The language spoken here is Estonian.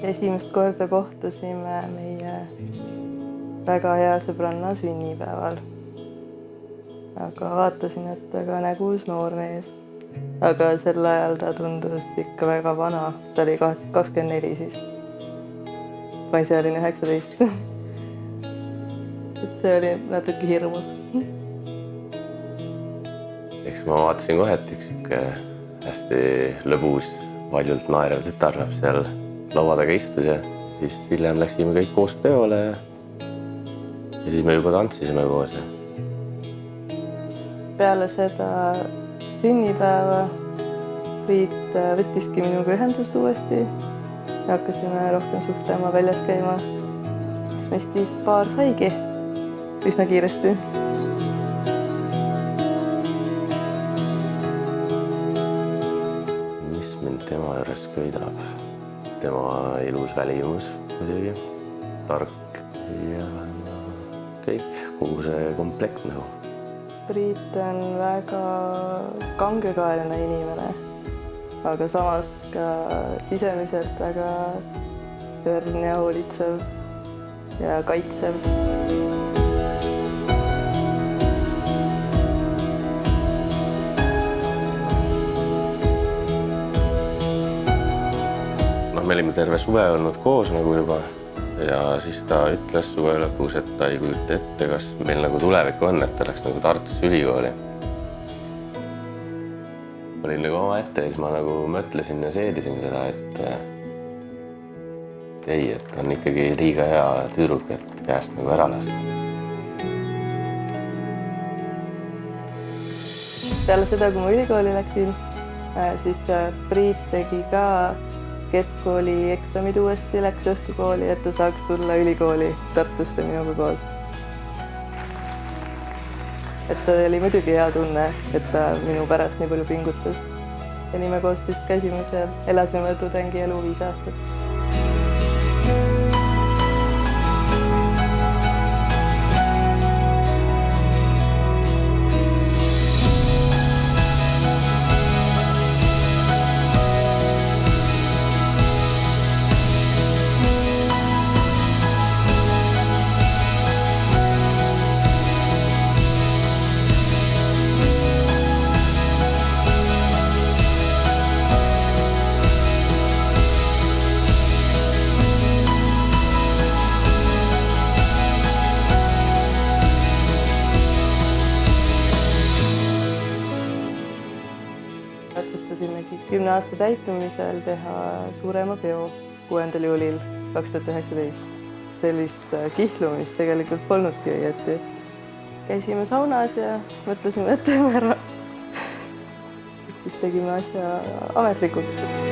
Esimest korda kohtusime meie väga hea sõbranna sünnipäeval. Aga vaatasin, et väga nägus noor mees. Aga sel ajal ta tundus ikka väga vana. Ta oli 24 siis. Ma ise olin 19. Et see oli natuke hirmus. Eks ma vaatasin kohe, et üks hästi lõbus, valjult naerev tütarlaps seal laua taga istus ja siis hiljem läksime kõik koos peole ja siis me juba tantsisime koos. Peale seda sünnipäeva Priit võttiski minuga ühendust uuesti ja hakkasime rohkem suhtlema, väljas käima. Siis meist siis paar saigi üsna kiiresti. Mis mind tema juures köidab? Tema ilus välimus muidugi, tark ja kõik, kogu see komplekt nagu. Priit on väga kangekaelne inimene, aga samas ka sisemiselt väga õrn ja hoolitsev ja kaitsev. Me olime terve suve olnud koos nagu juba ja siis ta ütles suve lõpus, et ta ei kujuta ette, kas meil nagu tulevik on, et ta läks nagu Tartusse ülikooli. Olin nagu oma ette ja siis ma nagu mõtlesin ja seedisin seda, et ei, et on ikkagi liiga hea tüdruk, et käest nagu ära lasta. Peale seda, kui ma ülikooli läksin, siis Priit tegi ka keskkooli eksamid uuesti, läks õhtukooli, et ta saaks tulla ülikooli Tartusse minuga koos. Et see oli muidugi hea tunne, et ta minu pärast nii palju pingutas. Ja nii me koos siis käisime seal, elasime tudengielu 5 aastat. Otsustasimegi 10 aasta täitumisel teha suurema peo 6. juulil 2019. Sellist kihlumist tegelikult polnudki õieti. Käisime saunas ja mõtlesime, et teeme ära. Siis tegime asja ametlikuks.